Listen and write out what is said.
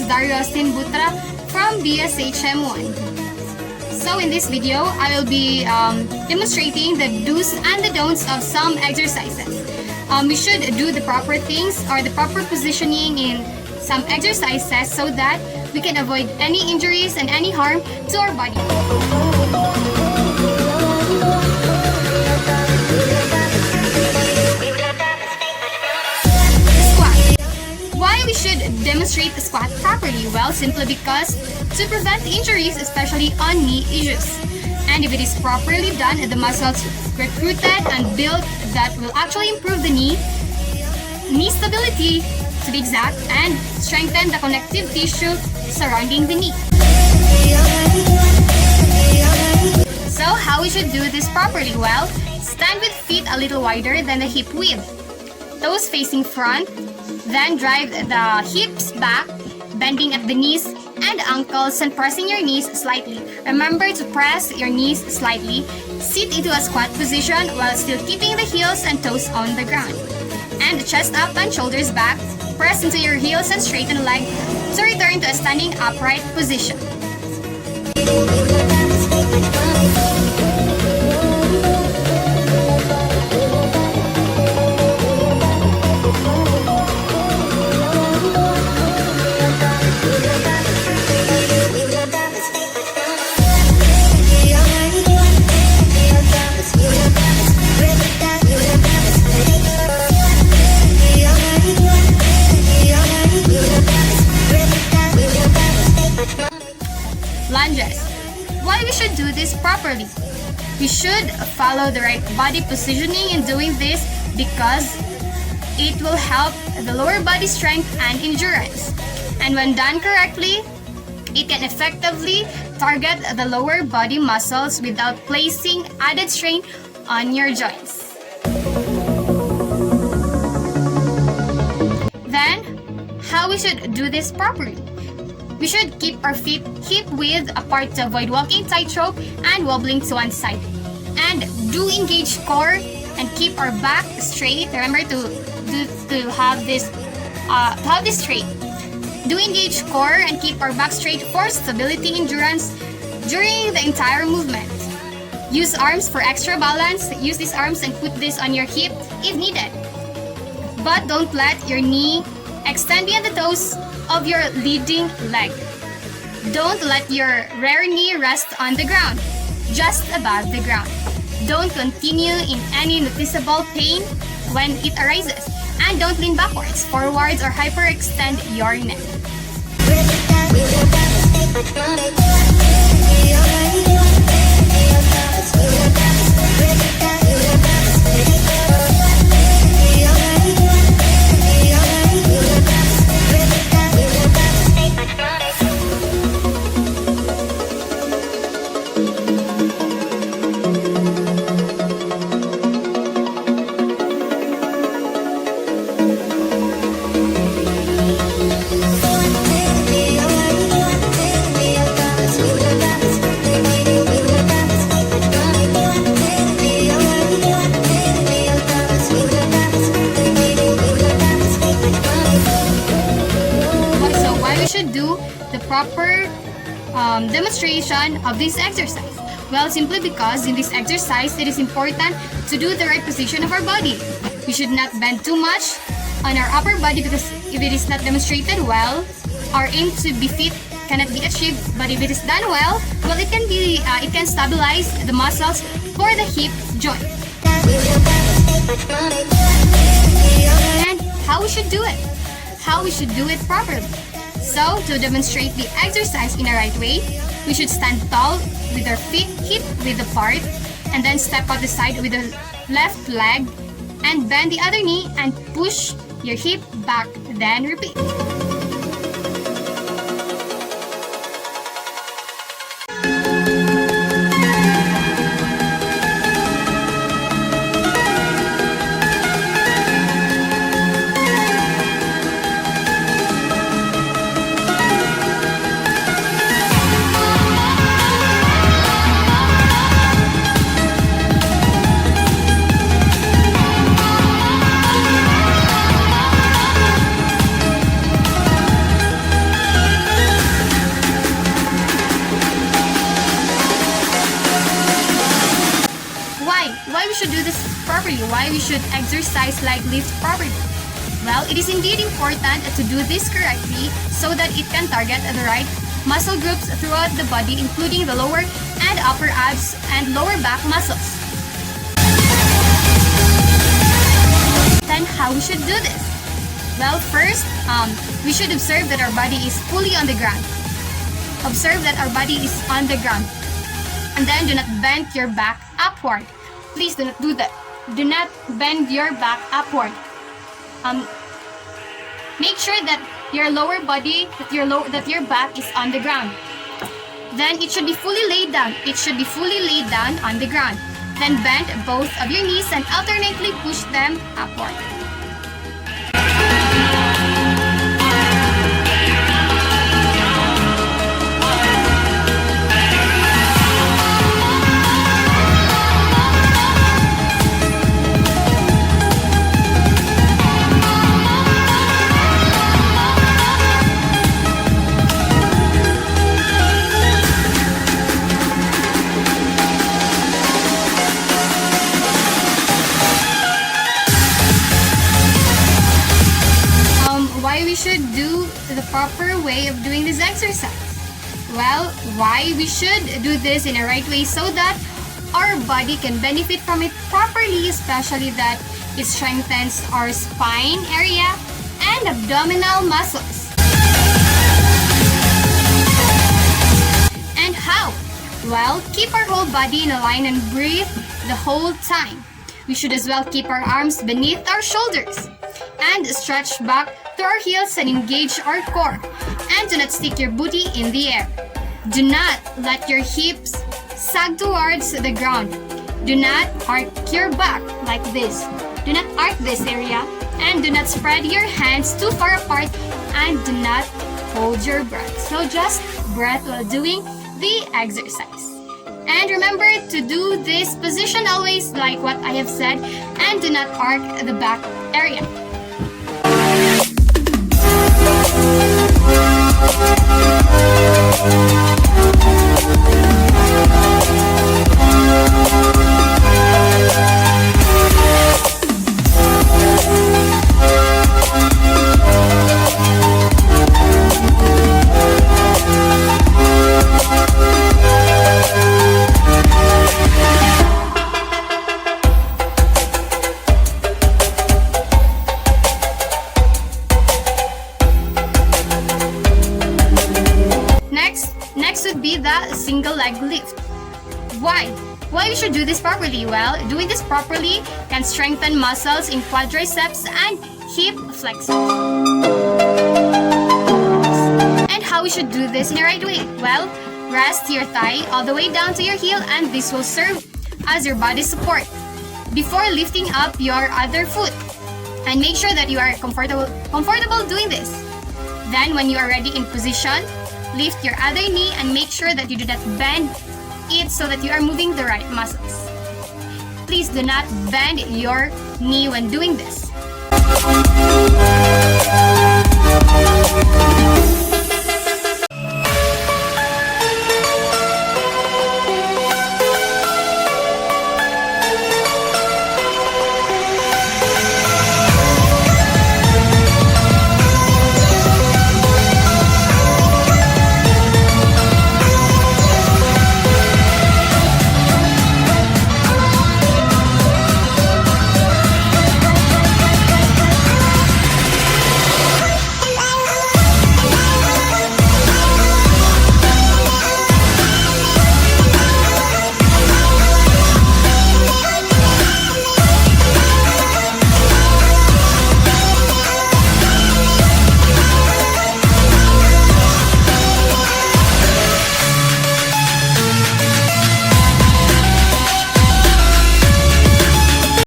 Darie Butra from BSHM1. So in this video, I will be demonstrating the do's and the don'ts of some exercises. We should do the proper things or the proper positioning in some exercises so that we can avoid any injuries and any harm to our body. Why we should demonstrate the squat properly? Well, simply because to prevent injuries, especially on knee issues. And if it is properly done, the muscles recruited and built that will actually improve the knee stability to be exact, and strengthen the connective tissue surrounding the knee. So how we should do this properly? Well, stand with feet a little wider than the hip width, toes facing front. Then drive the hips back, bending at the knees and ankles and pressing your knees slightly. Remember to press your knees slightly. Sit into a squat position while still keeping the heels and toes on the ground. And chest up and shoulders back. Press into your heels and straighten leg to return to a standing upright position. Lunges. Why we should do this properly? We should follow the right body positioning in doing this because it will help the lower body strength and endurance. And when done correctly, it can effectively target the lower body muscles without placing added strain on your joints. Then, how we should do this properly? We should keep our feet hip width apart to avoid walking tightrope and wobbling to one side. And do engage core and keep our back straight. Remember to have this straight. Do engage core and keep our back straight for stability endurance during the entire movement. Use arms for extra balance. Use these arms and put this on your hip if needed. But don't let your knee extend beyond the toes of your leading leg. Don't let your rear knee rest on the ground, just above the ground. Don't continue in any noticeable pain when it arises. And don't lean backwards, forwards, or hyperextend your neck. Do the proper demonstration of this exercise? Well, simply because in this exercise, it is important to do the right position of our body. We should not bend too much on our upper body because if it is not demonstrated well, our aim to be fit cannot be achieved. But if it is done well, it can stabilize the muscles for the hip joint. And how we should do it? How we should do it properly? So, to demonstrate the exercise in a right way, we should stand tall with our feet hip width apart, and then step out the side with the left leg, and bend the other knee and push your hip back, then repeat. properly, why we should exercise like lift properly. Well, it is indeed important to do this correctly so that it can target the right muscle groups throughout the body, including the lower and upper abs and lower back muscles. Then how we should do this? Well, first, we should observe that our body is fully on the ground. Observe that our body is on the ground. And then do not bend your back upward. Please do not do that. Do not bend your back upward. Make sure that your lower body, that your back is on the ground. Then it should be fully laid down. It should be fully laid down on the ground. Then bend both of your knees and alternately push them upward. Why we should do the proper way of doing this exercise? Well, why we should do this in a right way so that our body can benefit from it properly, especially that it strengthens our spine area and abdominal muscles. And how? Well, keep our whole body in a line and breathe the whole time. We should as well keep our arms beneath our shoulders and stretch back to our heels and engage our core. And do not stick your booty in the air. Do not let your hips sag towards the ground. Do not arc your back like this. Do not arc this area. And do not spread your hands too far apart. And do not hold your breath. So just breath while doing the exercise. And remember to do this position always like what I have said. And do not arc the back area. Next would be the single leg lift. Why? Why we should do this properly? Well, doing this properly can strengthen muscles in quadriceps and hip flexors. And how we should do this in the right way? Well, rest your thigh all the way down to your heel, and this will serve as your body support before lifting up your other foot. And make sure that you are comfortable doing this. Then when you are ready in position, lift your other knee and make sure that you do not bend it so that you are moving the right muscles. Please do not bend your knee when doing this.